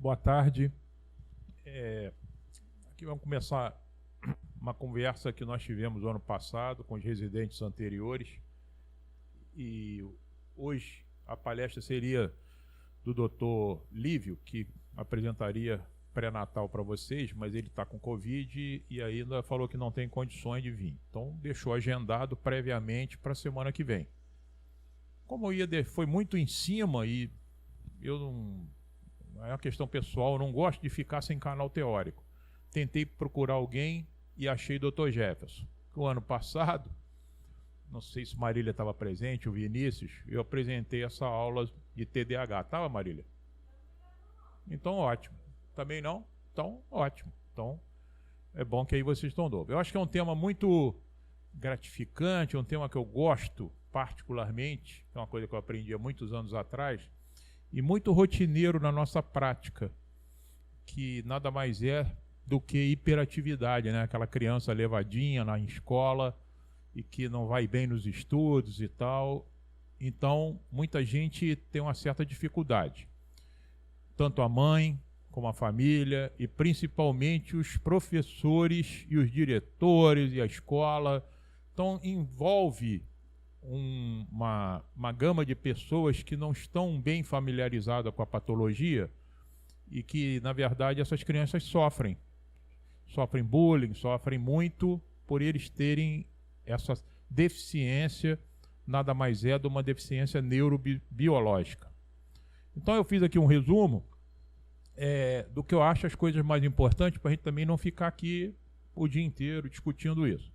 Boa tarde. Aqui vamos começar uma conversa que nós tivemos no ano passado com os residentes anteriores. E hoje a palestra seria do Dr. Lívio, que apresentaria pré-natal para vocês, mas ele está com Covid e ainda falou que não tem condições de vir. Então deixou agendado previamente para a semana que vem. Como foi muito em cima e eu não... É uma questão pessoal, eu não gosto de ficar sem canal teórico. Tentei procurar alguém e achei Dr. Jefferson. O ano passado, não sei se Marília estava presente, o Vinícius, eu apresentei essa aula de TDAH. Estava, Marília? Então, ótimo. Também não? Então, ótimo. Então, é bom que aí vocês estão novos. Eu acho que é um tema muito gratificante, é um tema que eu gosto particularmente, é uma coisa que eu aprendi há muitos anos atrás, e muito rotineiro na nossa prática, que nada mais é do que hiperatividade, né? Aquela criança levadinha na escola e que não vai bem nos estudos e tal. Então, muita gente tem uma certa dificuldade. Tanto a mãe, como a família, e principalmente os professores e os diretores e a escola. Então, envolve uma gama de pessoas que não estão bem familiarizadas com a patologia e que, na verdade, essas crianças sofrem bullying, sofrem muito por eles terem essa deficiência, nada mais é de uma deficiência neurobiológica. Então eu fiz aqui um resumo do que eu acho as coisas mais importantes para a gente também não ficar aqui o dia inteiro discutindo isso.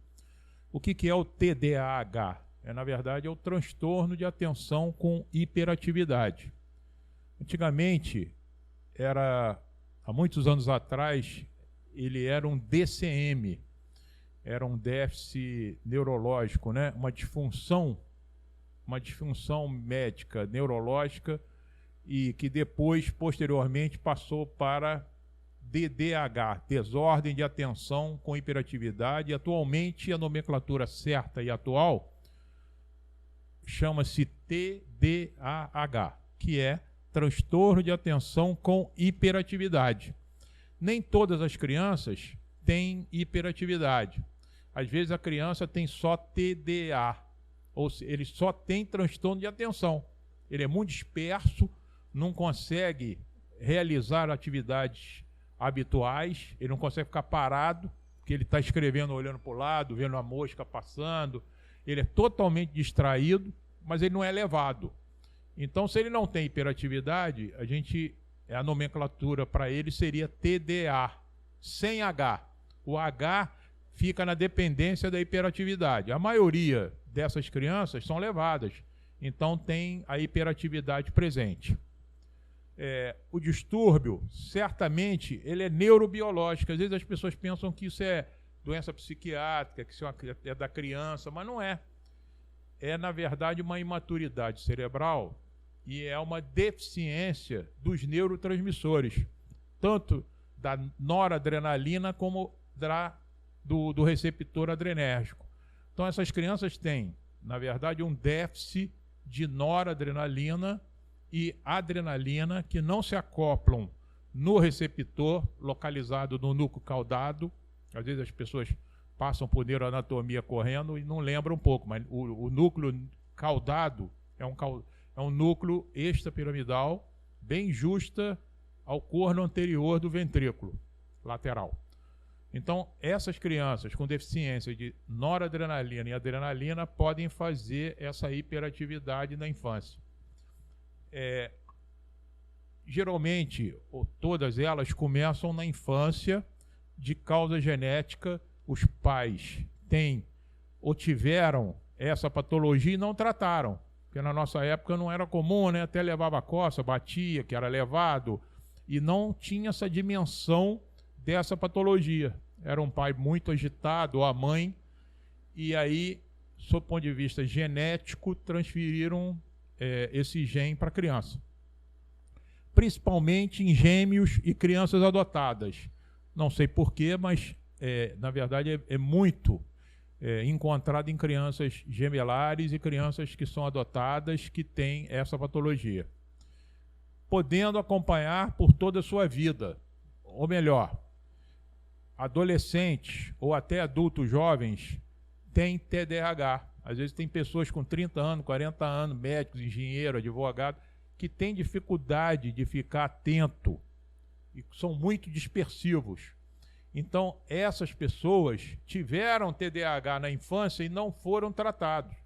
O que é o TDAH? Na verdade, é o transtorno de atenção com hiperatividade. Antigamente, há muitos anos atrás, ele era um DCM, era um déficit neurológico, né? Uma disfunção médica neurológica e que depois, posteriormente, passou para DDH, desordem de atenção com hiperatividade. E atualmente, a nomenclatura certa e atual chama-se TDAH, que é transtorno de atenção com hiperatividade. Nem todas as crianças têm hiperatividade. Às vezes a criança tem só TDA, ou seja, ele só tem transtorno de atenção. Ele é muito disperso, não consegue realizar atividades habituais, ele não consegue ficar parado, porque ele está escrevendo, olhando para o lado, vendo a mosca passando. Ele é totalmente distraído, mas ele não é levado. Então, se ele não tem hiperatividade, a nomenclatura para ele seria TDA, sem H. O H fica na dependência da hiperatividade. A maioria dessas crianças são levadas, então tem a hiperatividade presente. O distúrbio, certamente, ele é neurobiológico. Às vezes as pessoas pensam que isso é doença psiquiátrica, que isso é da criança, mas não é. É, na verdade, uma imaturidade cerebral e é uma deficiência dos neurotransmissores, tanto da noradrenalina como do receptor adrenérgico. Então, essas crianças têm, na verdade, um déficit de noradrenalina e adrenalina que não se acoplam no receptor localizado no núcleo caudado. Às vezes as pessoas passam por neuroanatomia correndo e não lembram um pouco, mas o núcleo caudado é um núcleo extrapiramidal bem justa ao corno anterior do ventrículo lateral. Então, essas crianças com deficiência de noradrenalina e adrenalina podem fazer essa hiperatividade na infância. Geralmente, todas elas começam na infância, de causa genética. Os pais têm ou tiveram essa patologia e não trataram, porque na nossa época não era comum, né? Até levava a coça, batia, que era levado, e não tinha essa dimensão dessa patologia. Era um pai muito agitado, ou a mãe, e aí, sob o ponto de vista genético, transferiram esse gene para a criança. Principalmente em gêmeos e crianças adotadas. Não sei porquê, mas na verdade é muito encontrado em crianças gemelares e crianças que são adotadas que têm essa patologia. podendo acompanhar por toda a sua vida. Ou melhor, adolescentes ou até adultos jovens têm TDAH. Às vezes tem pessoas com 30 anos, 40 anos, médicos, engenheiros, advogados, que têm dificuldade de ficar atento e são muito dispersivos. Então, essas pessoas tiveram TDAH na infância e não foram tratados.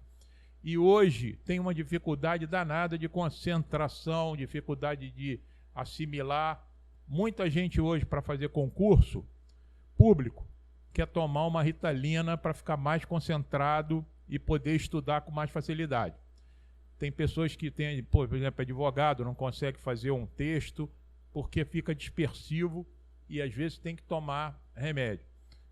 E hoje tem uma dificuldade danada de concentração, dificuldade de assimilar. Muita gente hoje, para fazer concurso público, quer tomar uma Ritalina para ficar mais concentrado e poder estudar com mais facilidade. Tem pessoas que têm, por exemplo, advogado, não consegue fazer um texto porque fica dispersivo e às vezes tem que tomar remédio.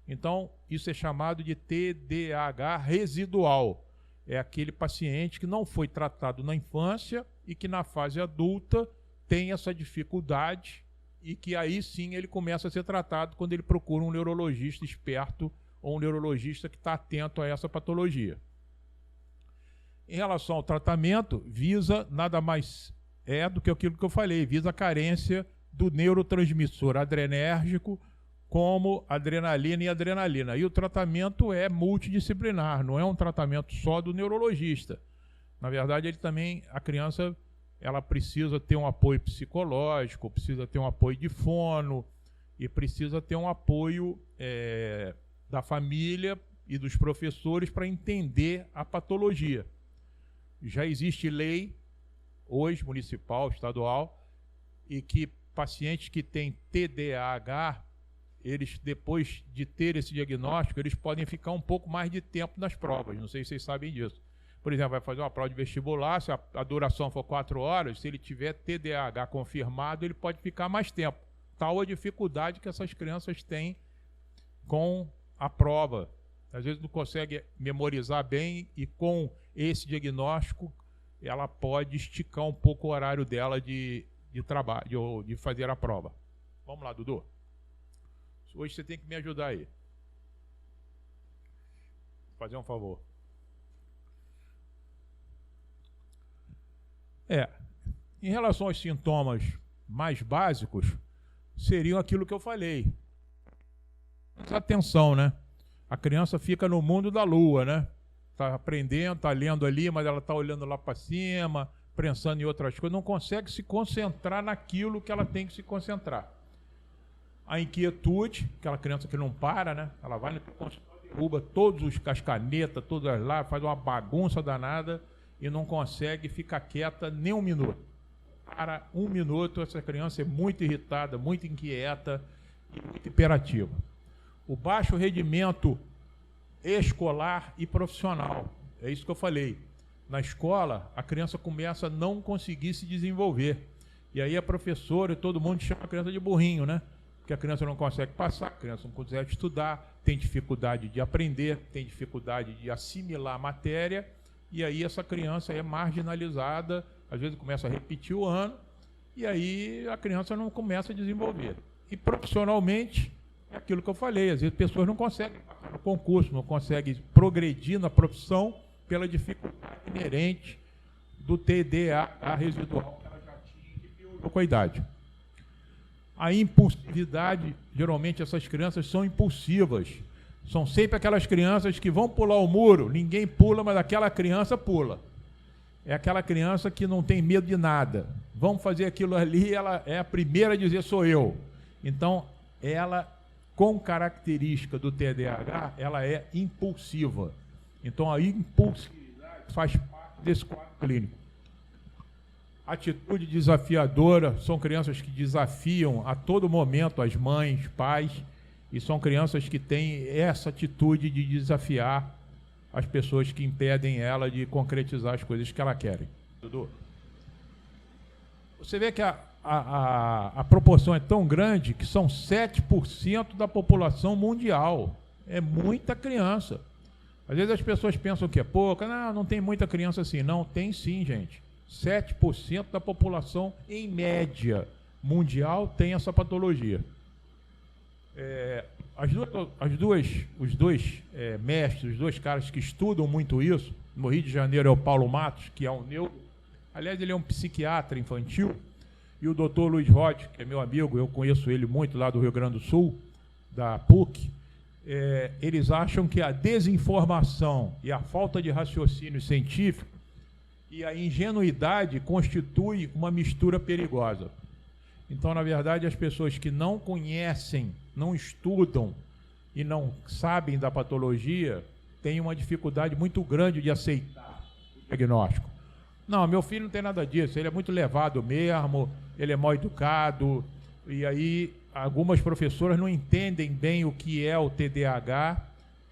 Então, isso é chamado de TDAH residual. É aquele paciente que não foi tratado na infância e que na fase adulta tem essa dificuldade e que aí sim ele começa a ser tratado quando ele procura um neurologista esperto ou um neurologista que está atento a essa patologia. Em relação ao tratamento, visa nada mais do que aquilo que eu falei, visa a carência do neurotransmissor adrenérgico como adrenalina e adrenalina. E o tratamento é multidisciplinar, não é um tratamento só do neurologista. Na verdade, ele também, a criança, ela precisa ter um apoio psicológico, precisa ter um apoio de fono e precisa ter um apoio da família e dos professores para entender a patologia. Já existe lei, hoje, municipal, estadual, e que pacientes que têm TDAH, eles, depois de ter esse diagnóstico, eles podem ficar um pouco mais de tempo nas provas. Não sei se vocês sabem disso. Por exemplo, vai fazer uma prova de vestibular, se a duração for 4 horas, se ele tiver TDAH confirmado, ele pode ficar mais tempo. Tal a dificuldade que essas crianças têm com a prova. Às vezes não consegue memorizar bem e com esse diagnóstico ela pode esticar um pouco o horário dela de trabalho, ou de fazer a prova. Vamos lá, Dudu. Hoje você tem que me ajudar aí. Fazer um favor. Em relação aos sintomas mais básicos, seriam aquilo que eu falei. Atenção, né? A criança fica no mundo da lua, né? Está aprendendo, está lendo ali, mas ela está olhando lá para cima, pensando em outras coisas, não consegue se concentrar naquilo que ela tem que se concentrar. A inquietude, aquela criança que não para, né? Ela vai no consultório, derruba todas as canetas, todas lá, faz uma bagunça danada e não consegue ficar quieta nem um minuto. Para um minuto, essa criança é muito irritada, muito inquieta e muito hiperativa. O baixo rendimento escolar e profissional, é isso que eu falei. Na escola, a criança começa a não conseguir se desenvolver. E aí a professora e todo mundo chama a criança de burrinho, né? Porque a criança não consegue passar, a criança não consegue estudar, tem dificuldade de aprender, tem dificuldade de assimilar a matéria, e aí essa criança é marginalizada, às vezes começa a repetir o ano, e aí a criança não começa a desenvolver. E profissionalmente, é aquilo que eu falei, às vezes pessoas não conseguem passar no concurso, não conseguem progredir na profissão pela dificuldade inerente do TDAH residual que ela já tinha e piorou com a idade. A impulsividade, geralmente essas crianças são impulsivas. São sempre aquelas crianças que vão pular o muro, ninguém pula, mas aquela criança pula. É aquela criança que não tem medo de nada. Vamos fazer aquilo ali, ela é a primeira a dizer sou eu. Então, ela, com característica do TDAH, ela é impulsiva. Então, a impulsividade faz parte desse quadro clínico. Atitude desafiadora, são crianças que desafiam a todo momento as mães, pais, e são crianças que têm essa atitude de desafiar as pessoas que impedem ela de concretizar as coisas que ela querem. Dudu? Você vê que a proporção é tão grande que são 7% da população mundial. É muita criança. Às vezes as pessoas pensam que é pouca, não tem muita criança assim. Não, tem sim, gente. 7% da população, em média, mundial, tem essa patologia. Os dois mestres, os dois caras que estudam muito isso, no Rio de Janeiro é o Paulo Matos, que é um neuro, aliás, ele é um psiquiatra infantil, e o doutor Luiz Roth, que é meu amigo, eu conheço ele muito lá do Rio Grande do Sul, da PUC, eles acham que a desinformação e a falta de raciocínio científico e a ingenuidade constitui uma mistura perigosa. Então, na verdade, as pessoas que não conhecem, não estudam e não sabem da patologia têm uma dificuldade muito grande de aceitar o diagnóstico. Não, meu filho não tem nada disso, ele é muito levado mesmo, ele é mal educado, e aí algumas professoras não entendem bem o que é o TDAH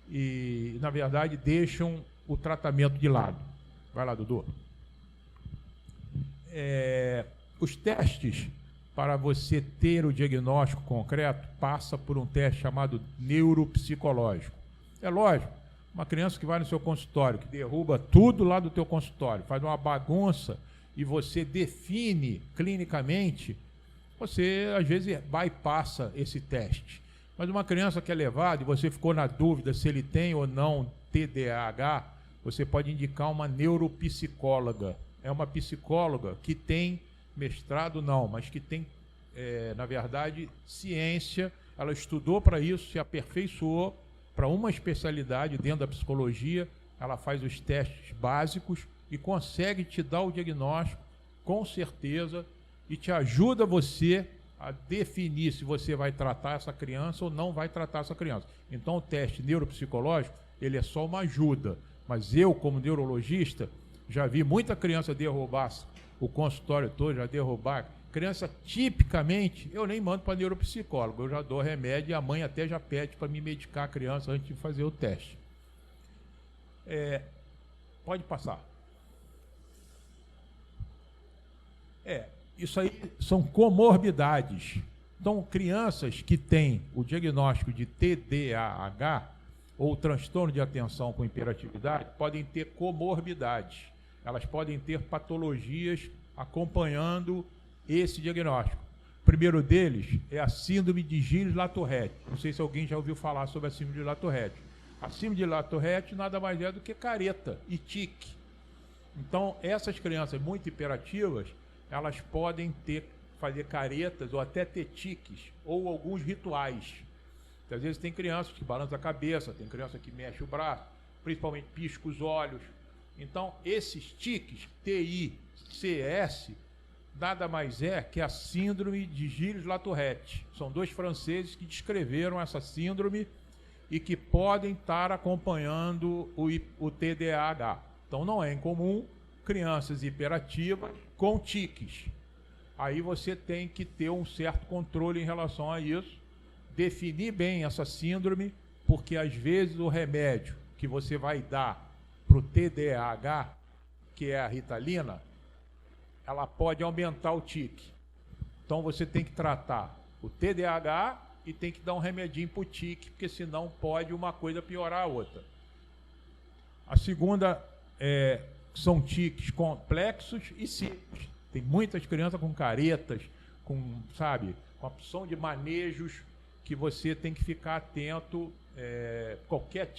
e, na verdade, deixam o tratamento de lado. Vai lá, Dudu. Os testes para você ter o diagnóstico concreto passa por um teste chamado neuropsicológico. É lógico, uma criança que vai no seu consultório, que derruba tudo lá do teu consultório, faz uma bagunça e você define clinicamente, você às vezes bypassa esse teste. Mas uma criança que é levada e você ficou na dúvida se ele tem ou não TDAH, você pode indicar uma neuropsicóloga. É uma psicóloga que tem mestrado não, mas que tem, na verdade, ciência, ela estudou para isso, se aperfeiçoou para uma especialidade dentro da psicologia, ela faz os testes básicos e consegue te dar o diagnóstico com certeza e te ajuda você a definir se você vai tratar essa criança ou não vai tratar essa criança. Então o teste neuropsicológico, ele é só uma ajuda, mas eu, como neurologista, já vi muita criança derrubar o consultório todo, já derrubar. Criança, tipicamente, eu nem mando para neuropsicólogo, eu já dou remédio e a mãe até já pede para me medicar a criança antes de fazer o teste. Pode passar. Isso aí são comorbidades. Então, crianças que têm o diagnóstico de TDAH ou transtorno de atenção com hiperatividade podem ter comorbidades. Elas podem ter patologias acompanhando esse diagnóstico. O primeiro deles é a síndrome de Gilles-Latourette. Não sei se alguém já ouviu falar sobre a síndrome de Latourette. A síndrome de Latourette nada mais é do que careta e tique. Então, essas crianças muito hiperativas, elas podem fazer caretas ou até ter tiques, ou alguns rituais. Então, às vezes tem crianças que balançam a cabeça, tem criança que mexe o braço, principalmente pisca os olhos. Então, esses tiques, TICS, nada mais é que a síndrome de Gilles-Latourette. São dois franceses que descreveram essa síndrome e que podem estar acompanhando o TDAH. Então, não é incomum crianças hiperativas com tiques. Aí você tem que ter um certo controle em relação a isso, definir bem essa síndrome, porque às vezes o remédio que você vai dar para o TDAH, que é a Ritalina, ela pode aumentar o tique. Então você tem que tratar o TDAH e tem que dar um remedinho para o tique, porque senão pode uma coisa piorar a outra. A segunda são tiques complexos e simples. Tem muitas crianças com caretas, com uma opção de manejos que você tem que ficar atento, qualquer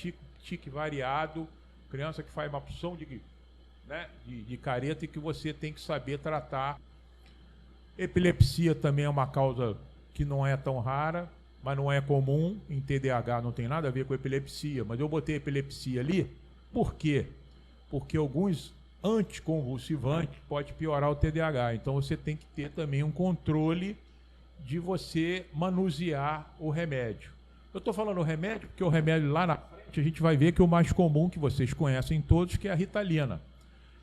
tique variado, criança que faz uma opção de careta e que você tem que saber tratar. Epilepsia também é uma causa que não é tão rara, mas não é comum. Em TDAH não tem nada a ver com epilepsia, mas eu botei epilepsia ali, por quê? Porque alguns anticonvulsivantes podem piorar o TDAH, então você tem que ter também um controle de você manusear o remédio. Eu estou falando o remédio porque o remédio lá na frente a gente vai ver que é o mais comum, que vocês conhecem todos, que é a Ritalina.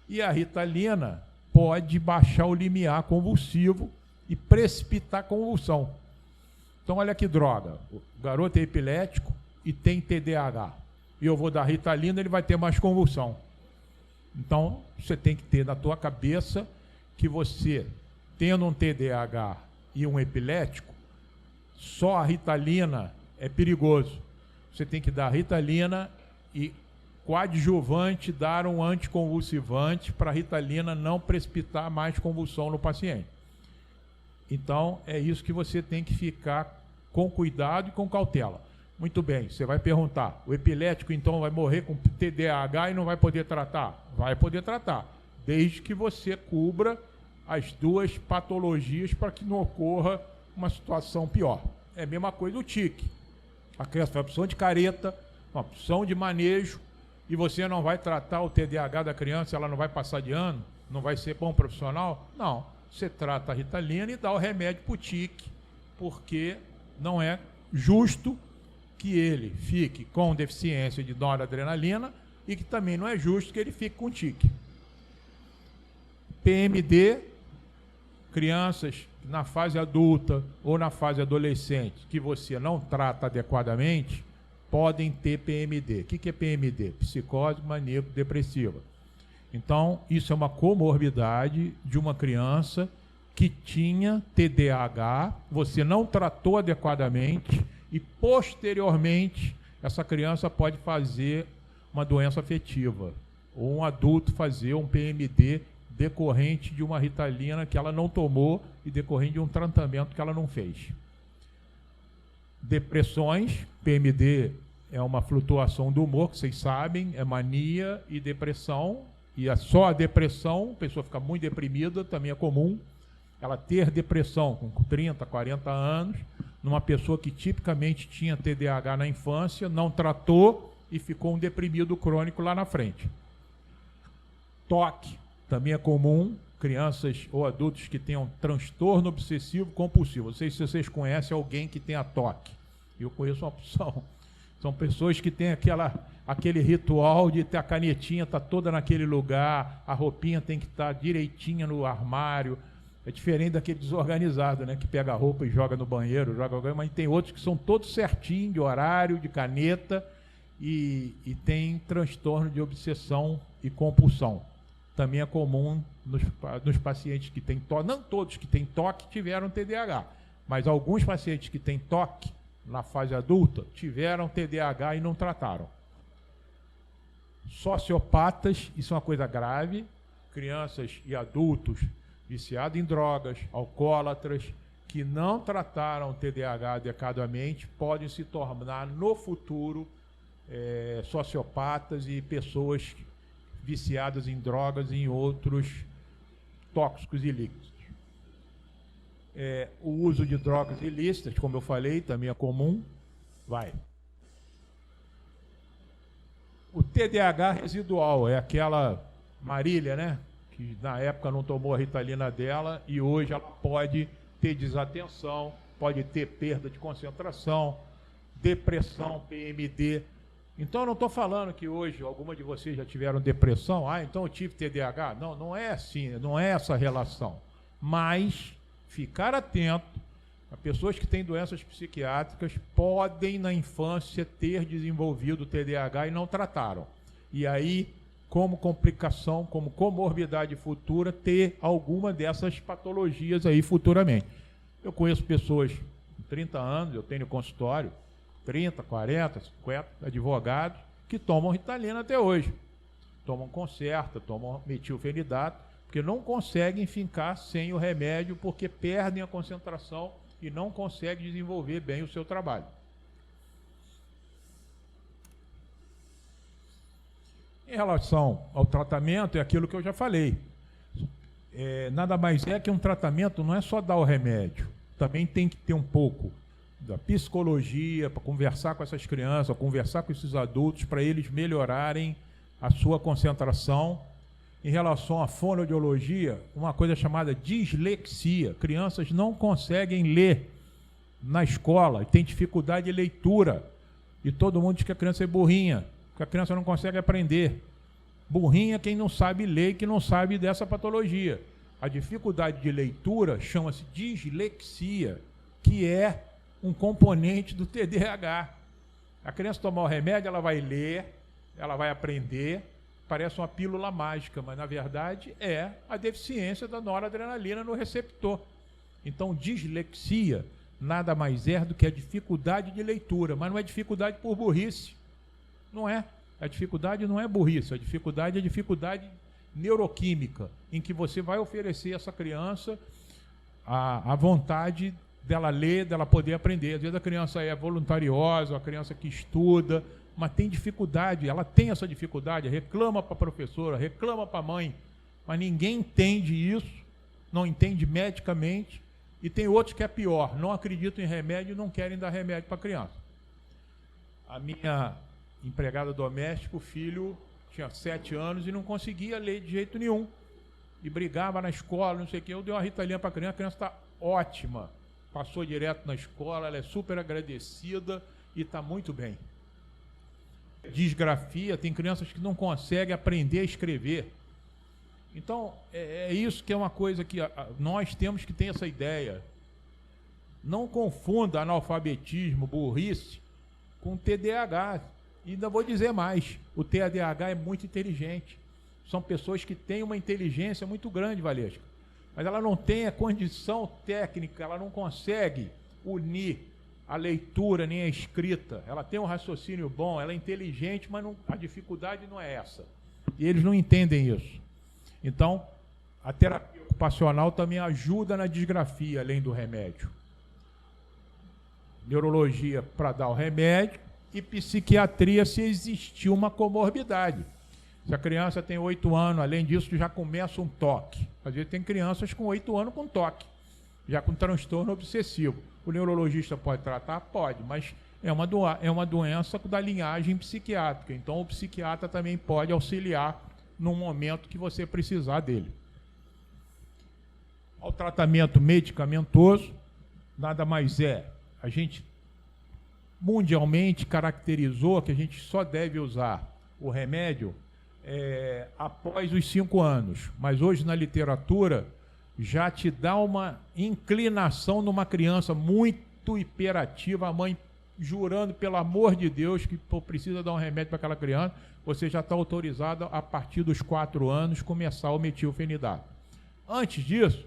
E a Ritalina pode baixar o limiar convulsivo e precipitar convulsão. Então olha que droga, o garoto é epilético e tem TDAH. E eu vou dar Ritalina, ele vai ter mais convulsão. Então você tem que ter na tua cabeça que você, tendo um TDAH e um epilético, só a Ritalina é perigoso. Você tem que dar Ritalina e coadjuvante, dar um anticonvulsivante para a Ritalina não precipitar mais convulsão no paciente. Então, é isso que você tem que ficar com cuidado e com cautela. Muito bem, você vai perguntar, o epilético então vai morrer com TDAH e não vai poder tratar? Vai poder tratar, desde que você cubra as duas patologias para que não ocorra uma situação pior. É a mesma coisa do tique. A criança vai opção de careta, uma opção de manejo, e você não vai tratar o TDAH da criança, ela não vai passar de ano, não vai ser bom profissional? Não. Você trata a Ritalina e dá o remédio para o tique, porque não é justo que ele fique com deficiência de noradrenalina e que também não é justo que ele fique com tique. PMD, crianças na fase adulta ou na fase adolescente que você não trata adequadamente, podem ter PMD. O que é PMD? Psicose maníaco-depressiva. Então, isso é uma comorbidade de uma criança que tinha TDAH, você não tratou adequadamente e, posteriormente, essa criança pode fazer uma doença afetiva, ou um adulto fazer um PMD decorrente de uma Ritalina que ela não tomou e decorrente de um tratamento que ela não fez. Depressões, PMD é uma flutuação do humor, que vocês sabem, é mania e depressão, e só a depressão, a pessoa fica muito deprimida, também é comum ela ter depressão com 30, 40 anos, numa pessoa que tipicamente tinha TDAH na infância, não tratou e ficou um deprimido crônico lá na frente. Toque, também é comum, crianças ou adultos que tenham transtorno obsessivo compulsivo. Não sei se vocês conhecem alguém que tenha toque. Eu conheço uma opção. São pessoas que têm aquele ritual de ter a canetinha, tá toda naquele lugar, a roupinha tem que estar direitinha no armário. É diferente daquele desorganizado, né, que pega a roupa e joga no banheiro, mas tem outros que são todos certinho, de horário, de caneta, e tem transtorno de obsessão e compulsão. Também é comum nos pacientes que têm toque. Não todos que têm toque tiveram TDAH, mas alguns pacientes que têm toque na fase adulta tiveram TDAH e não trataram. Sociopatas, isso é uma coisa grave, crianças e adultos viciados em drogas, alcoólatras, que não trataram TDAH adequadamente, podem se tornar no futuro sociopatas e pessoas viciadas em drogas e em outros tóxicos ilícitos. O uso de drogas ilícitas, como eu falei, também é comum. O TDAH residual é aquela Marília, né? Que na época não tomou a Ritalina dela e hoje ela pode ter desatenção, pode ter perda de concentração, depressão, PMD. Então eu não estou falando que hoje alguma de vocês já tiveram depressão, então eu tive TDAH. Não, não é assim, não é essa relação. Mas ficar atento a pessoas que têm doenças psiquiátricas podem na infância ter desenvolvido TDAH e não trataram. E aí, como complicação, como comorbidade futura, ter alguma dessas patologias aí futuramente. Eu conheço pessoas com 30 anos, eu tenho consultório, 30, 40, 50 advogados que tomam Ritalina até hoje. Tomam Concerta, tomam metilfenidato, porque não conseguem ficar sem o remédio, porque perdem a concentração e não conseguem desenvolver bem o seu trabalho. Em relação ao tratamento, é aquilo que eu já falei. Nada mais é que um tratamento não é só dar o remédio. Também tem que ter um pouco da psicologia, para conversar com essas crianças, conversar com esses adultos, para eles melhorarem a sua concentração. Em relação à fonoaudiologia, uma coisa chamada dislexia. Crianças não conseguem ler na escola, e tem dificuldade de leitura. E todo mundo diz que a criança é burrinha, que a criança não consegue aprender. Burrinha é quem não sabe ler e que não sabe dessa patologia. A dificuldade de leitura chama-se dislexia, que é um componente do TDAH. A criança tomar o remédio, ela vai ler, ela vai aprender, parece uma pílula mágica, mas na verdade é a deficiência da noradrenalina no receptor. Então, dislexia nada mais é do que a dificuldade de leitura, mas não é dificuldade por burrice. Não é. A dificuldade não é burrice, a dificuldade é dificuldade neuroquímica, em que você vai oferecer a essa criança a vontade dela ler, dela poder aprender. Às vezes a criança é voluntariosa, a criança que estuda, mas tem dificuldade, ela tem essa dificuldade, reclama para a professora, reclama para a mãe, mas ninguém entende isso não entende medicamente, e tem outros que é pior, não acreditam em remédio e não querem dar remédio para a criança. A minha empregada doméstica, o filho tinha 7 anos e não conseguia ler de jeito nenhum. E brigava na escola, não sei o quê. Eu dei uma Ritalina para a criança está ótima. Passou direto na escola, ela é super agradecida e está muito bem. Disgrafia, tem crianças que não conseguem aprender a escrever. Então, é isso que é uma coisa que nós temos que ter essa ideia. Não confunda analfabetismo, burrice, com TDAH. E ainda vou dizer mais, o TDAH é muito inteligente. São pessoas que têm uma inteligência muito grande, Valesca. Mas ela não tem a condição técnica, ela não consegue unir a leitura nem a escrita. Ela tem um raciocínio bom, ela é inteligente, mas a dificuldade não é essa. E eles não entendem isso. Então, a terapia ocupacional também ajuda na disgrafia, além do remédio. Neurologia para dar o remédio e psiquiatria se existir uma comorbidade. Se a criança tem 8 anos, além disso, já começa um toque. Às vezes tem crianças com 8 anos com toque, já com transtorno obsessivo. O neurologista pode tratar? Pode, mas é uma doença da linhagem psiquiátrica. Então, o psiquiatra também pode auxiliar no momento que você precisar dele. Ao tratamento medicamentoso, nada mais é. A gente mundialmente caracterizou que a gente só deve usar o remédio após os 5 anos. Mas hoje na literatura já te dá uma inclinação numa criança muito hiperativa, a mãe jurando pelo amor de Deus que precisa dar um remédio para aquela criança, você já está autorizado a partir dos 4 anos começar o metilfenidato. Antes disso,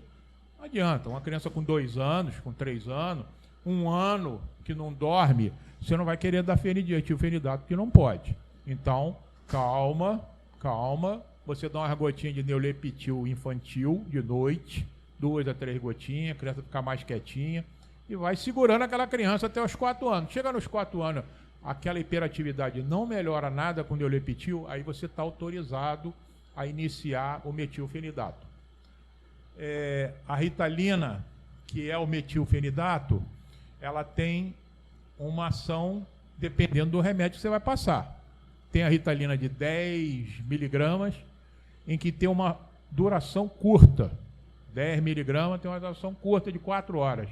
não adianta, uma criança com 2 anos, com 3 anos, 1 ano que não dorme, você não vai querer dar metilfenidato, porque não pode. Então, calma, você dá uma gotinha de neulepitil infantil de noite, 2 a 3 gotinhas, a criança fica mais quietinha, e vai segurando aquela criança até os 4 anos. Chega nos 4 anos, aquela hiperatividade não melhora nada com neulepitil, aí você está autorizado a iniciar o metilfenidato. A Ritalina, que é o metilfenidato, ela tem uma ação dependendo do remédio que você vai passar. Tem a Ritalina de 10 miligramas, em que tem uma duração curta. 10 miligramas tem uma duração curta de 4 horas.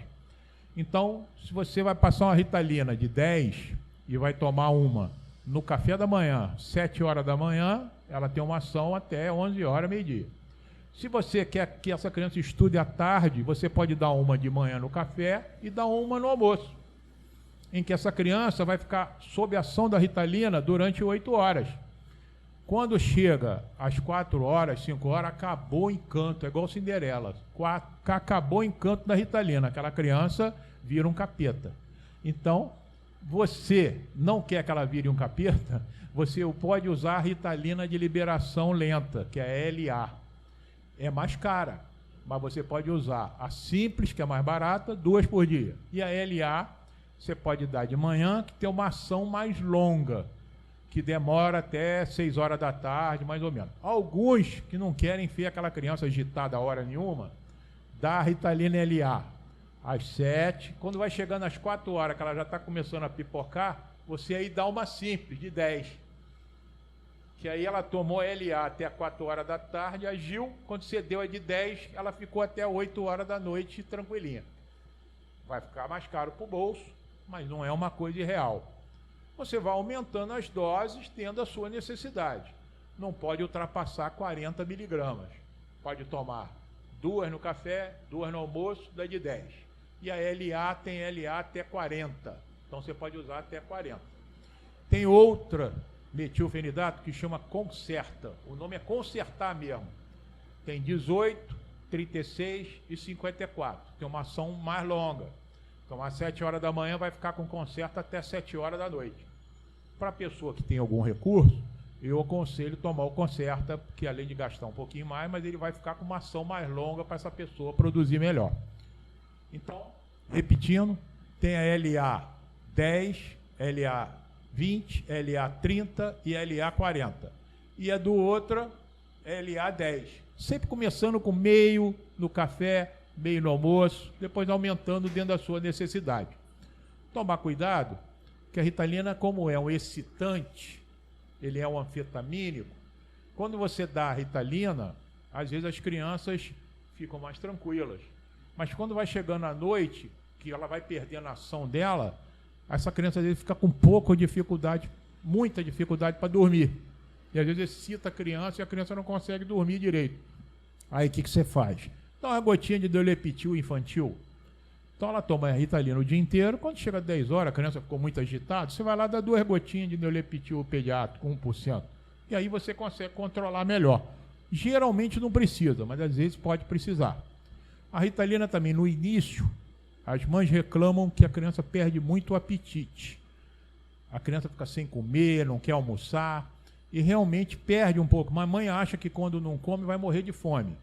Então, se você vai passar uma Ritalina de 10 e vai tomar uma no café da manhã, 7 horas da manhã, ela tem uma ação até 11 horas, meio-dia. Se você quer que essa criança estude à tarde, você pode dar uma de manhã no café e dar uma no almoço, em que essa criança vai ficar sob a ação da Ritalina durante 8 horas. Quando chega às 4 horas, 5 horas, acabou o encanto, é igual Cinderela. Acabou o encanto da Ritalina, aquela criança vira um capeta. Então, você não quer que ela vire um capeta, você pode usar a Ritalina de liberação lenta, que é a LA. É mais cara, mas você pode usar a simples, que é mais barata, 2 por dia. E a LA você pode dar de manhã, que tem uma ação mais longa, que demora até 6 horas da tarde, mais ou menos. Alguns que não querem ver aquela criança agitada a hora nenhuma, dá a Ritalina LA às 7, quando vai chegando às 4 horas, que ela já está começando a pipocar, você aí dá uma simples, de 10. Que aí ela tomou LA até 4 horas da tarde, agiu, quando você deu a de 10, ela ficou até 8 horas da noite tranquilinha. Vai ficar mais caro para o bolso, mas não é uma coisa irreal. Você vai aumentando as doses, tendo a sua necessidade. Não pode ultrapassar 40 miligramas. Pode tomar 2 no café, 2 no almoço, dá de 10. E a LA tem LA até 40. Então você pode usar até 40. Tem outra metilfenidato que chama Concerta. O nome é Concertar mesmo. Tem 18, 36 e 54. Tem uma ação mais longa. Então, às 7 horas da manhã vai ficar com Concerta até 7 horas da noite. Para a pessoa que tem algum recurso, eu aconselho tomar o Concerta, porque além de gastar um pouquinho mais, mas ele vai ficar com uma ação mais longa para essa pessoa produzir melhor. Então, repetindo, tem a LA 10, LA 20, LA 30 e LA 40. E a do outra, LA 10. Sempre começando com meio no café, meio no almoço, depois aumentando dentro da sua necessidade. Tomar cuidado, que a Ritalina, como é um excitante, ele é um anfetamínico, quando você dá a Ritalina, às vezes as crianças ficam mais tranquilas. Mas quando vai chegando à noite, que ela vai perdendo a ação dela, essa criança às vezes fica com pouca dificuldade, muita dificuldade para dormir. E às vezes excita a criança e a criança não consegue dormir direito. Aí o que você faz? Dá uma gotinha de Delepitil infantil. Então ela toma a Ritalina o dia inteiro. Quando chega às 10 horas, a criança ficou muito agitada, você vai lá dar 2 gotinhas de Delepitil pediátrico, 1%. E aí você consegue controlar melhor. Geralmente não precisa, mas às vezes pode precisar. A Ritalina também, no início, as mães reclamam que a criança perde muito o apetite. A criança fica sem comer, não quer almoçar, e realmente perde um pouco. Mas a mãe acha que quando não come vai morrer de fome.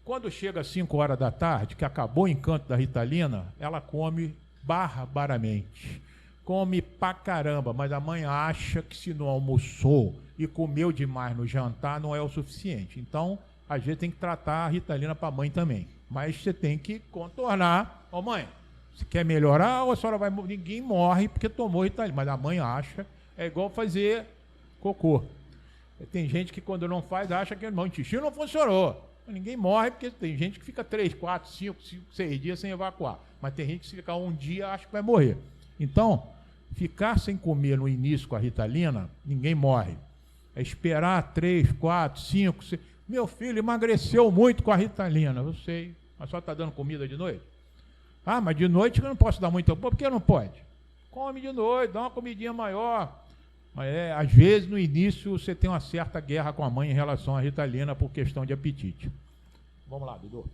Quando chega às 5 horas da tarde, que acabou o encanto da Ritalina, ela come barbaramente. Come pra caramba, mas a mãe acha que se não almoçou e comeu demais no jantar não é o suficiente. Então, a gente tem que tratar a Ritalina para a mãe também. Mas você tem que contornar. Ó, mãe, você quer melhorar ou a senhora vai... Ninguém morre porque tomou Ritalina, mas a mãe acha, é igual fazer cocô. Tem gente que quando não faz, acha que o intestino não funcionou. Ninguém morre porque tem gente que fica 3, 4, 5, 6 dias sem evacuar. Mas tem gente que se ficar um dia acha que vai morrer. Então, ficar sem comer no início com a Ritalina, ninguém morre. É esperar 3, 4, 5, 6... Meu filho emagreceu muito com a Ritalina. Eu sei, mas só está dando comida de noite? Ah, mas de noite eu não posso dar muito. Por que não pode? Come de noite, dá uma comidinha maior. Mas às vezes, no início, você tem uma certa guerra com a mãe em relação à Ritalina por questão de apetite. Vamos lá, Dudu.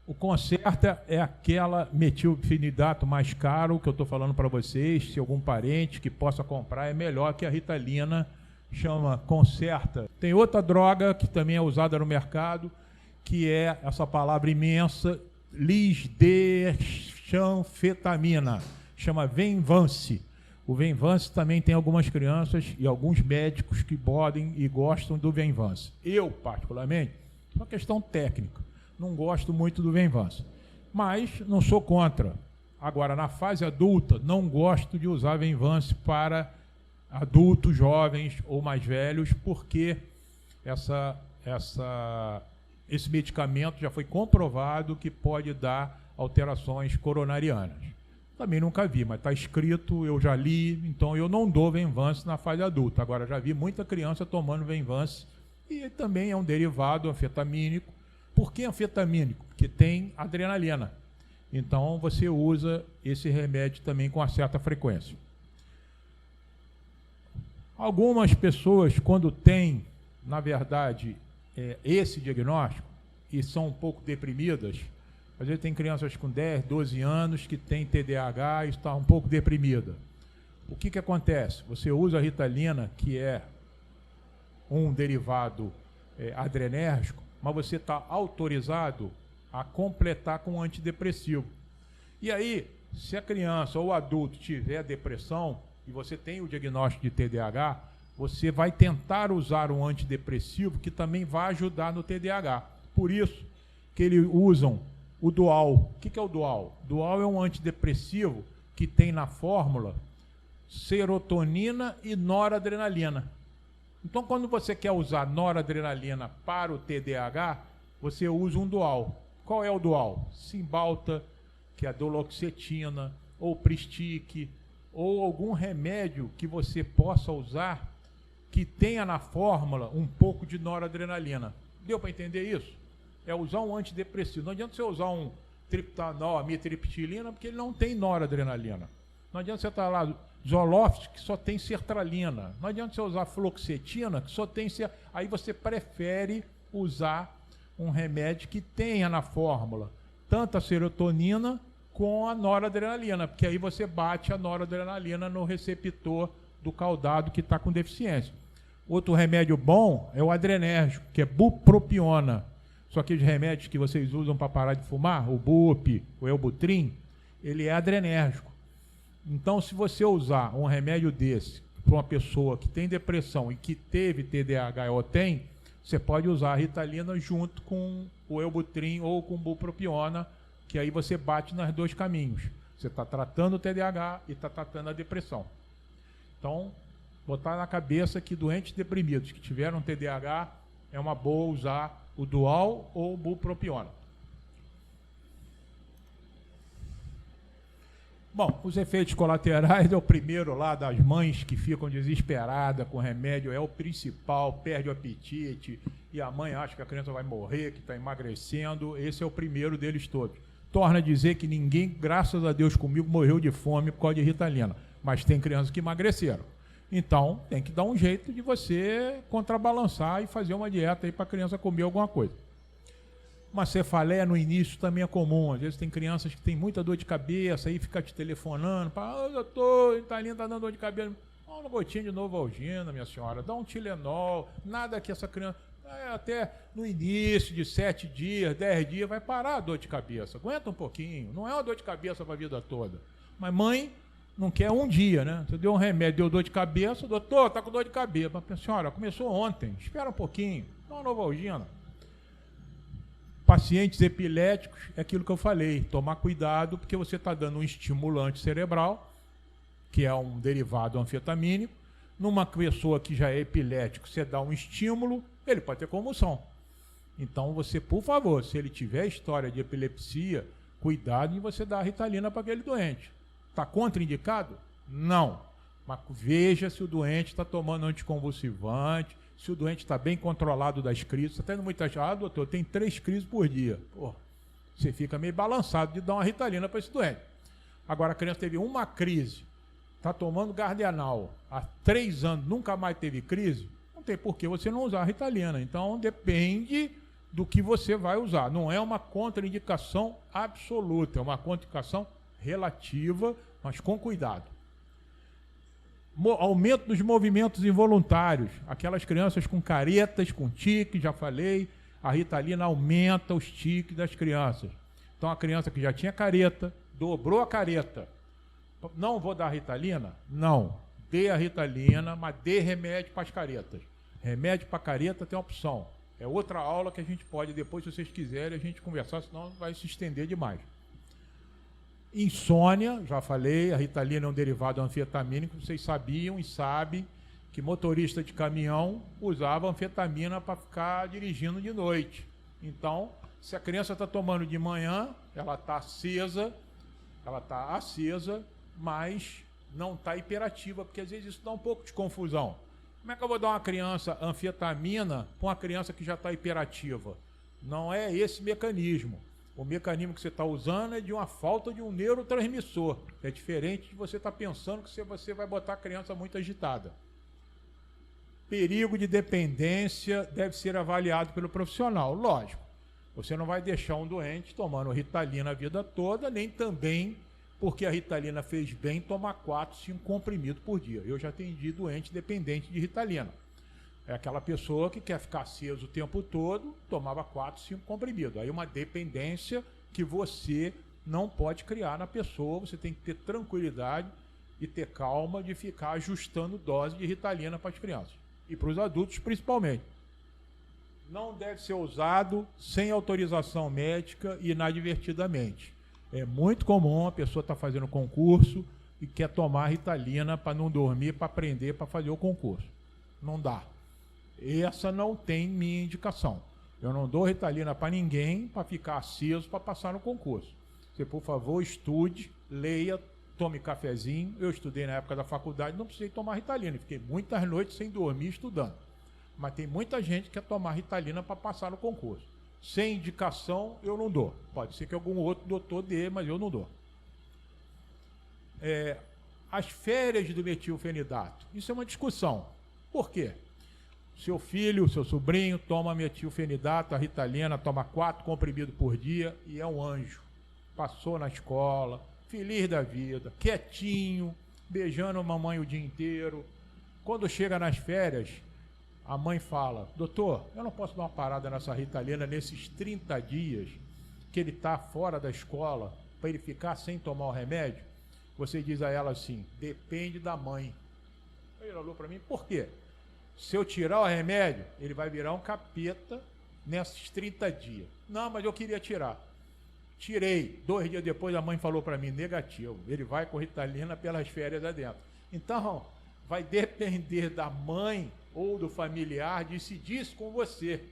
O Concerta é aquela metilfenidato mais caro que eu estou falando para vocês. Se algum parente que possa comprar, é melhor que a Ritalina, chama Concerta. Tem outra droga que também é usada no mercado, que é essa palavra imensa, lisdexanfetamina, chama Venvance. O Venvance também tem algumas crianças e alguns médicos que podem e gostam do Venvance. Eu, particularmente, é uma questão técnica, não gosto muito do Venvance, mas não sou contra. Agora, na fase adulta, não gosto de usar Venvance para adultos, jovens ou mais velhos, porque esse medicamento já foi comprovado que pode dar alterações coronarianas. Também nunca vi, mas está escrito, eu já li, então eu não dou Venvance na fase adulta. Agora, já vi muita criança tomando Venvance e também é um derivado anfetamínico. Por que anfetamínico? Porque tem adrenalina. Então, você usa esse remédio também com uma certa frequência. Algumas pessoas, quando têm, na verdade, esse diagnóstico e são um pouco deprimidas, às vezes tem crianças com 10, 12 anos que têm TDAH e está um pouco deprimida. O que acontece? Você usa a Ritalina, que é um derivado adrenérgico, mas você está autorizado a completar com um antidepressivo. E aí, se a criança ou o adulto tiver depressão e você tem o diagnóstico de TDAH, você vai tentar usar um antidepressivo que também vai ajudar no TDAH. Por isso que eles usam o Dual. O que é o Dual? Dual é um antidepressivo que tem na fórmula serotonina e noradrenalina. Então, quando você quer usar noradrenalina para o TDAH, você usa um Dual. Qual é o Dual? Cymbalta, que é a duloxetina, ou Pristic, ou algum remédio que você possa usar que tenha na fórmula um pouco de noradrenalina. Deu para entender isso? É usar um antidepressivo. Não adianta você usar um triptanol, amitriptilina, porque ele não tem noradrenalina. Não adianta você estar lá, Zoloft, que só tem sertralina. Não adianta você usar fluoxetina, que só tem... Aí você prefere usar um remédio que tenha na fórmula tanto a serotonina com a noradrenalina, porque aí você bate a noradrenalina no receptor do caudado que está com deficiência. Outro remédio bom é o adrenérgico, que é bupropiona. Só que os remédios que vocês usam para parar de fumar, o Bup, o Elbutrin, ele é adrenérgico. Então, se você usar um remédio desse para uma pessoa que tem depressão e que teve TDAH ou tem, você pode usar a Ritalina junto com o Elbutrin ou com bupropiona, que aí você bate nos dois caminhos. Você está tratando o TDAH e está tratando a depressão. Então, botar na cabeça que doentes deprimidos que tiveram TDAH, é uma boa usar o Dual ou o bupropiona. Bom, os efeitos colaterais é o primeiro lá das mães que ficam desesperadas com remédio, é o principal, perde o apetite e a mãe acha que a criança vai morrer, que está emagrecendo. Esse é o primeiro deles todos. Torna a dizer que ninguém, graças a Deus comigo, morreu de fome por causa de Ritalina, mas tem crianças que emagreceram. Então, tem que dar um jeito de você contrabalançar e fazer uma dieta aí para a criança comer alguma coisa. Uma cefaleia no início também é comum. Às vezes tem crianças que têm muita dor de cabeça, aí fica te telefonando, doutor, Ritalina está dando dor de cabeça. Dá uma gotinha de Novalgina, minha senhora, dá um Tilenol, nada que essa criança... até no início de 7 dias, 10 dias, vai parar a dor de cabeça. Aguenta um pouquinho, não é uma dor de cabeça para a vida toda. Mas mãe não quer um dia, né? Você deu um remédio, deu dor de cabeça, doutor, está com dor de cabeça. Mas, senhora, começou ontem, espera um pouquinho, dá uma Novalgina. Pacientes epiléticos, é aquilo que eu falei, tomar cuidado, porque você está dando um estimulante cerebral, que é um derivado anfetamínico. Numa pessoa que já é epilético, você dá um estímulo, ele pode ter convulsão. Então você, por favor, se ele tiver história de epilepsia, cuidado em você dar a Ritalina para aquele doente. Está contraindicado? Não. Mas veja se o doente está tomando anticonvulsivante, se o doente está bem controlado das crises. Você está tendo muita... doutor, tem 3 crises por dia. Pô, você fica meio balançado de dar uma Ritalina para esse doente. Agora a criança teve uma crise, está tomando Gardenal há 3 anos, nunca mais teve crise, não tem por que você não usar a Ritalina. Então depende do que você vai usar. Não é uma contraindicação absoluta, é uma contraindicação relativa, mas com cuidado. Aumento dos movimentos involuntários. Aquelas crianças com caretas, com tique, já falei, a Ritalina aumenta os tiques das crianças. Então a criança que já tinha careta, dobrou a careta. Não vou dar Ritalina? Não. Dê a Ritalina, mas dê remédio para as caretas. Remédio para careta tem opção. É outra aula que a gente pode, depois, se vocês quiserem, a gente conversar, senão vai se estender demais. Insônia, já falei, a Ritalina é um derivado anfetamínico, vocês sabiam e sabem que motorista de caminhão usava anfetamina para ficar dirigindo de noite. Então, se a criança está tomando de manhã, ela está acesa, mas não está hiperativa, porque às vezes isso dá um pouco de confusão. Como é que eu vou dar uma criança anfetamina para uma criança que já está hiperativa? Não é esse mecanismo. O mecanismo que você está usando é de uma falta de um neurotransmissor. É diferente de você estar pensando que você vai botar a criança muito agitada. Perigo de dependência deve ser avaliado pelo profissional. Lógico, você não vai deixar um doente tomando Ritalina a vida toda, nem também, porque a Ritalina fez bem, tomar 4, 5 comprimidos por dia. Eu já atendi doente dependente de Ritalina. É aquela pessoa que quer ficar aceso o tempo todo, tomava 4, 5 comprimidos. Aí uma dependência que você não pode criar na pessoa, você tem que ter tranquilidade e ter calma de ficar ajustando dose de Ritalina para as crianças. E para os adultos principalmente. Não deve ser usado sem autorização médica e inadvertidamente. É muito comum a pessoa estar fazendo concurso e quer tomar Ritalina para não dormir, para aprender, para fazer o concurso. Não dá. Essa não tem minha indicação. Eu não dou Ritalina para ninguém para ficar aceso para passar no concurso. Você, por favor, estude, leia, tome cafezinho. Eu estudei na época da faculdade, não precisei tomar Ritalina. Fiquei muitas noites sem dormir estudando. Mas tem muita gente que quer tomar Ritalina para passar no concurso. Sem indicação, eu não dou. Pode ser que algum outro doutor dê, mas eu não dou. As férias do metilfenidato. Isso é uma discussão. Por quê? Seu filho, seu sobrinho toma metilfenidato, a Ritalina, toma 4 comprimidos por dia e é um anjo. Passou na escola, feliz da vida, quietinho, beijando a mamãe o dia inteiro. Quando chega nas férias, a mãe fala: doutor, eu não posso dar uma parada nessa Ritalina nesses 30 dias que ele está fora da escola para ele ficar sem tomar o remédio? Você diz a ela assim: depende da mãe. Aí ela olhou para mim: por quê? Se eu tirar o remédio, ele vai virar um capeta nesses 30 dias. Não, mas eu queria tirar. Tirei. 2 dias depois a mãe falou para mim, negativo. Ele vai com Ritalina pelas férias adentro. Então, vai depender da mãe ou do familiar decidir isso com você.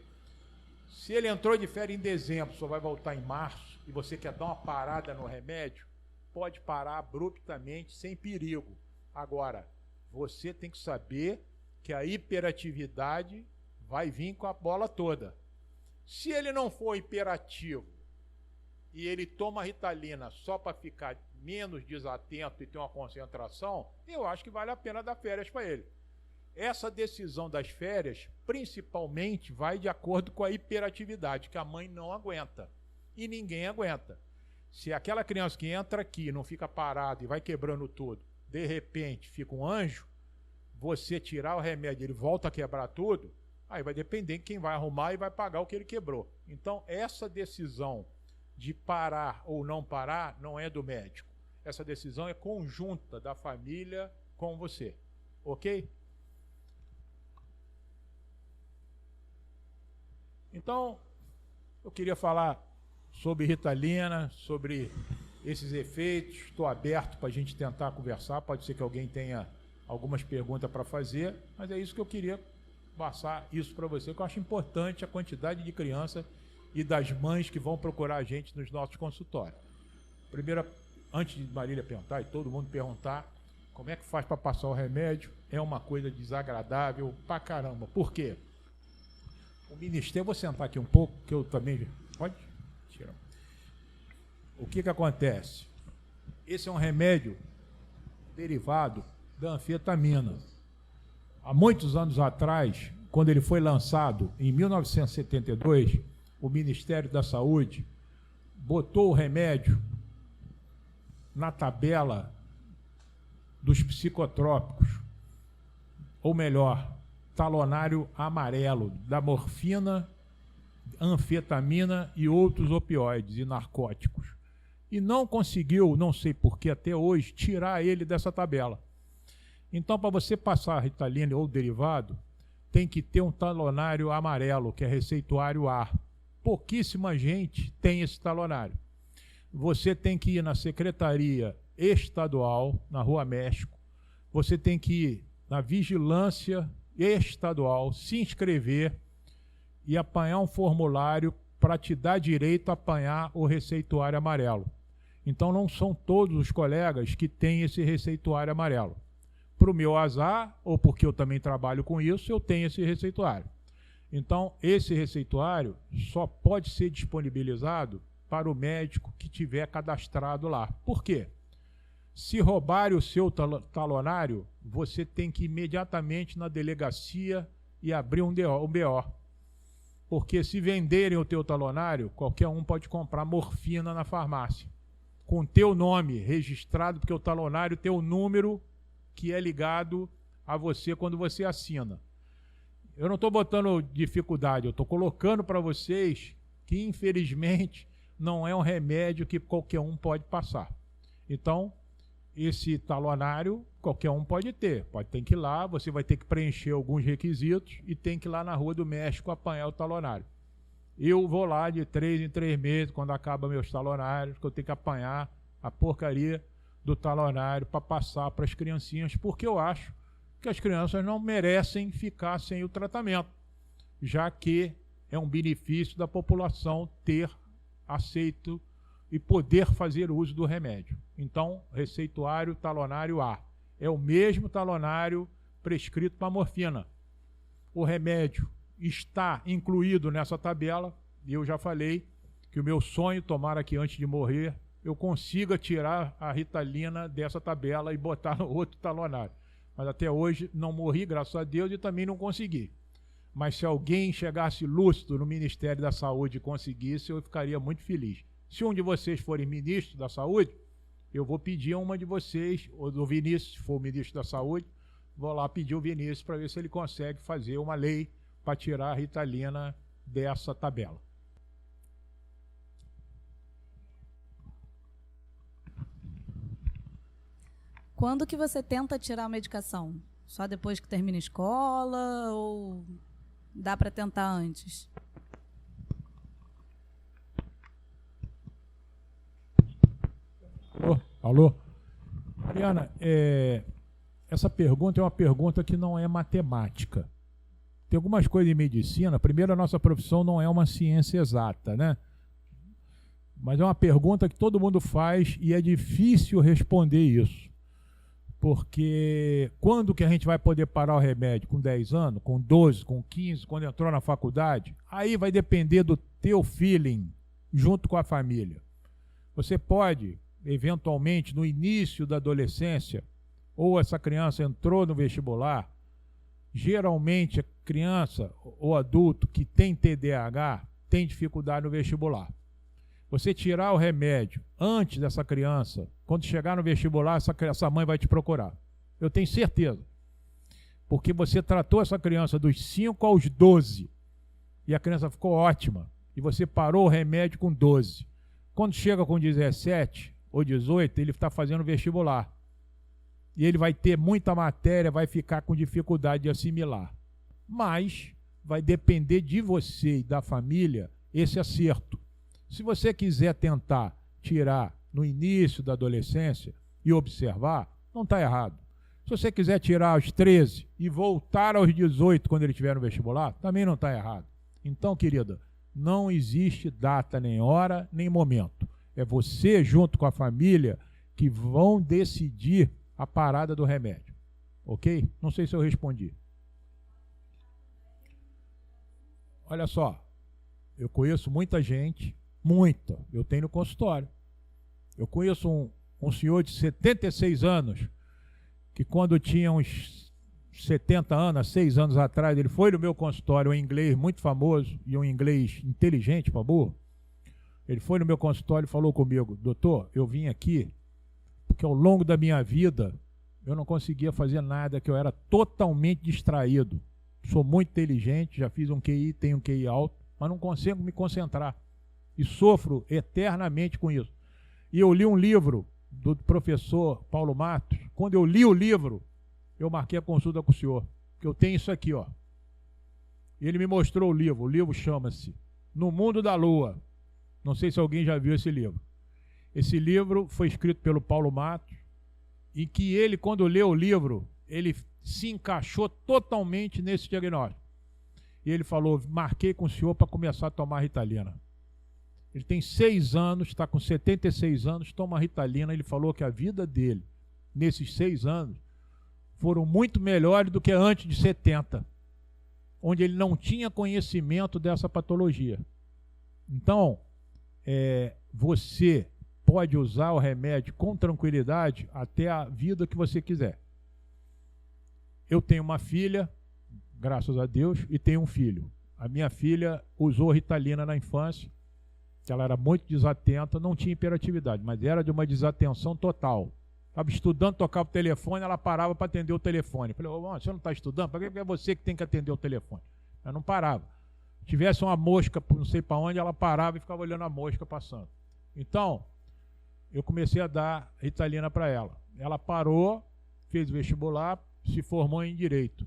Se ele entrou de férias em dezembro, só vai voltar em março, e você quer dar uma parada no remédio, pode parar abruptamente, sem perigo. Agora, você tem que saber que a hiperatividade vai vir com a bola toda. Se ele não for hiperativo e ele toma Ritalina só para ficar menos desatento e ter uma concentração, eu acho que vale a pena dar férias para ele. Essa decisão das férias, principalmente, vai de acordo com a hiperatividade, que a mãe não aguenta. E ninguém aguenta. Se aquela criança que entra aqui, não fica parada e vai quebrando tudo, de repente fica um anjo, você tirar o remédio, ele volta a quebrar tudo, aí vai depender de quem vai arrumar e vai pagar o que ele quebrou. Então, essa decisão de parar ou não parar não é do médico. Essa decisão é conjunta da família com você. Ok? Então, eu queria falar sobre Ritalina, sobre esses efeitos. Estou aberto para a gente tentar conversar. Pode ser que alguém tenha algumas perguntas para fazer, mas é isso que eu queria passar isso para você, que eu acho importante a quantidade de crianças e das mães que vão procurar a gente nos nossos consultórios. Primeiro, antes de Marília perguntar e todo mundo perguntar, como é que faz para passar o remédio? É uma coisa desagradável pra caramba. Por quê? O Ministério, eu vou sentar aqui um pouco, que eu também... Pode? Tira. O que acontece? Esse é um remédio derivado da anfetamina. Há muitos anos atrás, quando ele foi lançado, em 1972, o Ministério da Saúde botou o remédio na tabela dos psicotrópicos, ou melhor, talonário amarelo, da morfina, anfetamina e outros opioides e narcóticos. E não conseguiu, não sei por que até hoje, tirar ele dessa tabela. Então, para você passar Ritalina ou derivado, tem que ter um talonário amarelo, que é receituário A. Pouquíssima gente tem esse talonário. Você tem que ir na Secretaria Estadual, na Rua México, você tem que ir na Vigilância Estadual, se inscrever e apanhar um formulário para te dar direito a apanhar o receituário amarelo. Então, não são todos os colegas que têm esse receituário amarelo. Para o meu azar, ou porque eu também trabalho com isso, eu tenho esse receituário. Então, esse receituário só pode ser disponibilizado para o médico que tiver cadastrado lá. Por quê? Se roubarem o seu talonário, você tem que ir imediatamente na delegacia e abrir um BO. Porque se venderem o teu talonário, qualquer um pode comprar morfina na farmácia. Com teu nome registrado, porque o talonário tem o número que é ligado a você quando você assina. Eu não estou botando dificuldade, eu estou colocando para vocês que, infelizmente, não é um remédio que qualquer um pode passar. Então, esse talonário, qualquer um pode ter que ir lá, você vai ter que preencher alguns requisitos e tem que ir lá na Rua do México apanhar o talonário. Eu vou lá de 3 em 3 meses, quando acaba meus talonários, que eu tenho que apanhar a porcaria do talonário para passar para as criancinhas, porque eu acho que as crianças não merecem ficar sem o tratamento, já que é um benefício da população ter aceito e poder fazer uso do remédio. Então, receituário talonário A. É o mesmo talonário prescrito para morfina. O remédio está incluído nessa tabela, e eu já falei que o meu sonho, tomara que antes de morrer, eu consiga tirar a Ritalina dessa tabela e botar no outro talonário. Mas até hoje não morri, graças a Deus, e também não consegui. Mas se alguém chegasse lúcido no Ministério da Saúde e conseguisse, eu ficaria muito feliz. Se um de vocês forem ministro da Saúde, eu vou pedir a uma de vocês, ou do Vinícius, se for o ministro da Saúde, vou lá pedir o Vinícius para ver se ele consegue fazer uma lei para tirar a Ritalina dessa tabela. Quando que você tenta tirar a medicação? Só depois que termina a escola ou dá para tentar antes? Alô? Mariana, essa pergunta é uma pergunta que não é matemática. Tem algumas coisas em medicina. Primeiro, a nossa profissão não é uma ciência exata, né? Mas é uma pergunta que todo mundo faz e é difícil responder isso. Porque quando que a gente vai poder parar o remédio? Com 10 anos? Com 12? Com 15? Quando entrou na faculdade? Aí vai depender do teu feeling junto com a família. Você pode, eventualmente, no início da adolescência, ou essa criança entrou no vestibular, geralmente a criança ou adulto que tem TDAH tem dificuldade no vestibular. Você tirar o remédio antes dessa criança, quando chegar no vestibular, essa mãe vai te procurar. Eu tenho certeza. Porque você tratou essa criança dos 5 aos 12 e a criança ficou ótima. E você parou o remédio com 12. Quando chega com 17 ou 18, ele está fazendo vestibular. E ele vai ter muita matéria, vai ficar com dificuldade de assimilar. Mas vai depender de você e da família esse acerto. Se você quiser tentar tirar no início da adolescência e observar, não está errado. Se você quiser tirar aos 13 e voltar aos 18 quando ele estiver no vestibular, também não está errado. Então, querida, não existe data, nem hora, nem momento. É você junto com a família que vão decidir a parada do remédio. Ok? Não sei se eu respondi. Olha só, eu conheço muita gente, muita, eu tenho no consultório. Eu conheço um senhor de 76 anos, que quando tinha uns 70 anos, 6 anos atrás, ele foi no meu consultório, um inglês muito famoso e um inglês inteligente, para burro. Ele foi no meu consultório e falou comigo: doutor, eu vim aqui porque ao longo da minha vida eu não conseguia fazer nada, que eu era totalmente distraído. Sou muito inteligente, já fiz um QI, tenho um QI alto, mas não consigo me concentrar. E sofro eternamente com isso. E eu li um livro do professor Paulo Matos. Quando eu li o livro, eu marquei a consulta com o senhor, que eu tenho isso aqui, ó. E ele me mostrou o livro chama-se No Mundo da Lua. Não sei se alguém já viu esse livro. Esse livro foi escrito pelo Paulo Matos, e que ele, quando leu o livro, ele se encaixou totalmente nesse diagnóstico. E ele falou: marquei com o senhor para começar a tomar Ritalina. Ele tem 6 anos, está com 76 anos, toma Ritalina. Ele falou que a vida dele, nesses 6 anos, foram muito melhores do que antes de 70, onde ele não tinha conhecimento dessa patologia. Então, você pode usar o remédio com tranquilidade até a vida que você quiser. Eu tenho uma filha, graças a Deus, e tenho um filho. A minha filha usou Ritalina na infância, que ela era muito desatenta, não tinha hiperatividade, mas era de uma desatenção total. Estava estudando, tocava o telefone, ela parava para atender o telefone. Falei: ô, você não está estudando? Por que é você que tem que atender o telefone? Ela não parava. Se tivesse uma mosca, não sei para onde, ela parava e ficava olhando a mosca passando. Então, eu comecei a dar Ritalina para ela. Ela parou, fez vestibular, se formou em Direito.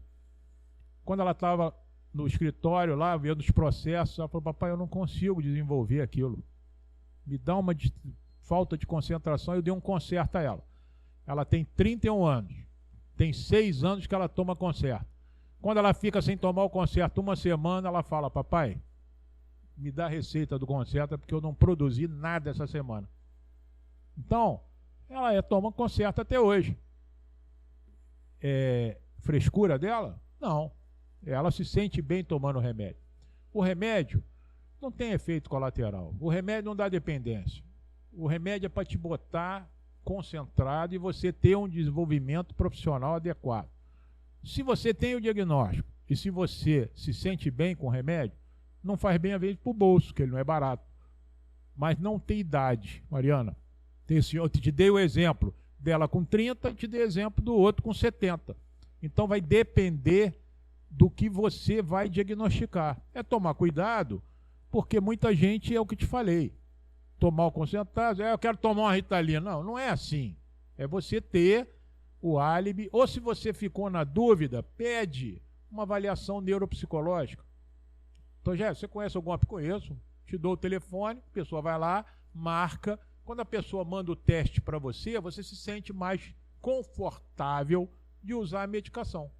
Quando ela estava no escritório lá, vendo os processos, ela falou: papai, eu não consigo desenvolver aquilo. Me dá uma falta de concentração. Eu dei um concerto a ela. Ela tem 31 anos. Tem 6 anos que ela toma concerto. Quando ela fica sem tomar o concerto uma semana, ela fala: papai, me dá a receita do concerto, porque eu não produzi nada essa semana. Então, ela toma concerto até hoje. Frescura dela? Não. Ela se sente bem tomando o remédio. O remédio não tem efeito colateral. O remédio não dá dependência. O remédio é para te botar concentrado e você ter um desenvolvimento profissional adequado. Se você tem o diagnóstico e se você se sente bem com o remédio, não faz bem a vez para o bolso, que ele não é barato. Mas não tem idade, Mariana. Eu te dei o exemplo dela com 30, te dei o exemplo do outro com 70. Então vai depender do que você vai diagnosticar. É tomar cuidado, porque muita gente, é o que te falei, tomar o concentrado, eu quero tomar uma Ritalina. Não, não é assim. É você ter o álibi, ou se você ficou na dúvida, pede uma avaliação neuropsicológica. Então, já você conhece algum? Conheço, te dou o telefone, a pessoa vai lá, marca. Quando a pessoa manda o teste para você, você se sente mais confortável de usar a medicação.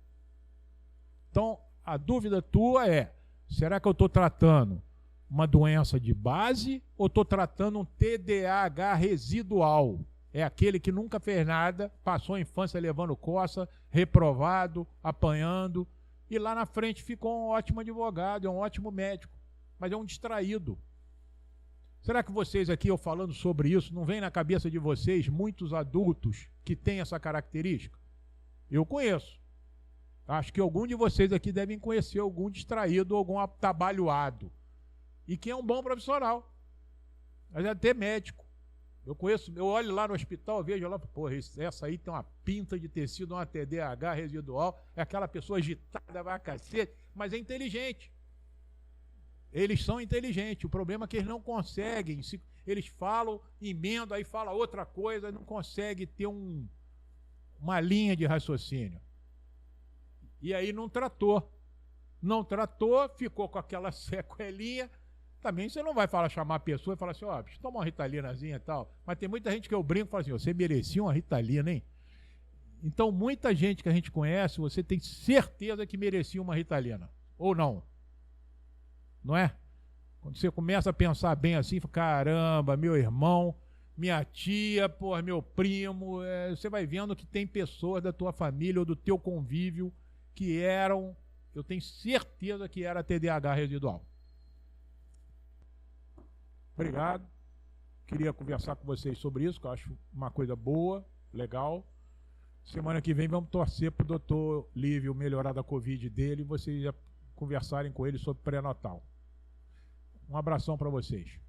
Então, a dúvida tua é, será que eu estou tratando uma doença de base ou estou tratando um TDAH residual? É aquele que nunca fez nada, passou a infância levando coça, reprovado, apanhando, e lá na frente ficou um ótimo advogado, é um ótimo médico, mas é um distraído. Será que vocês aqui, eu falando sobre isso, não vem na cabeça de vocês muitos adultos que têm essa característica? Eu conheço. Acho que algum de vocês aqui devem conhecer algum distraído, algum atabalhoado. E que é um bom profissional. Mas é até médico. Eu conheço, eu olho lá no hospital, vejo lá, porra, essa aí tem uma pinta de ter sido uma TDAH residual, é aquela pessoa agitada, vai a cacete, mas é inteligente. Eles são inteligentes, o problema é que eles não conseguem, eles falam, emendam, aí fala outra coisa, não conseguem ter uma linha de raciocínio. E aí não tratou, ficou com aquela sequelinha. Também você não vai chamar a pessoa e falar assim, ó, toma uma Ritalinazinha e tal. Mas tem muita gente que eu brinco e falo assim, você merecia uma Ritalina, hein? Então, muita gente que a gente conhece, você tem certeza que merecia uma Ritalina. Ou não? Não é? Quando você começa a pensar bem assim, caramba, meu irmão, minha tia, porra, meu primo, você vai vendo que tem pessoas da tua família ou do teu convívio que eram, eu tenho certeza que era TDAH residual. Obrigado. Queria conversar com vocês sobre isso, que eu acho uma coisa boa, legal. Semana que vem vamos torcer para o doutor Lívio melhorar da Covid dele e vocês já conversarem com ele sobre pré-natal. Um abração para vocês.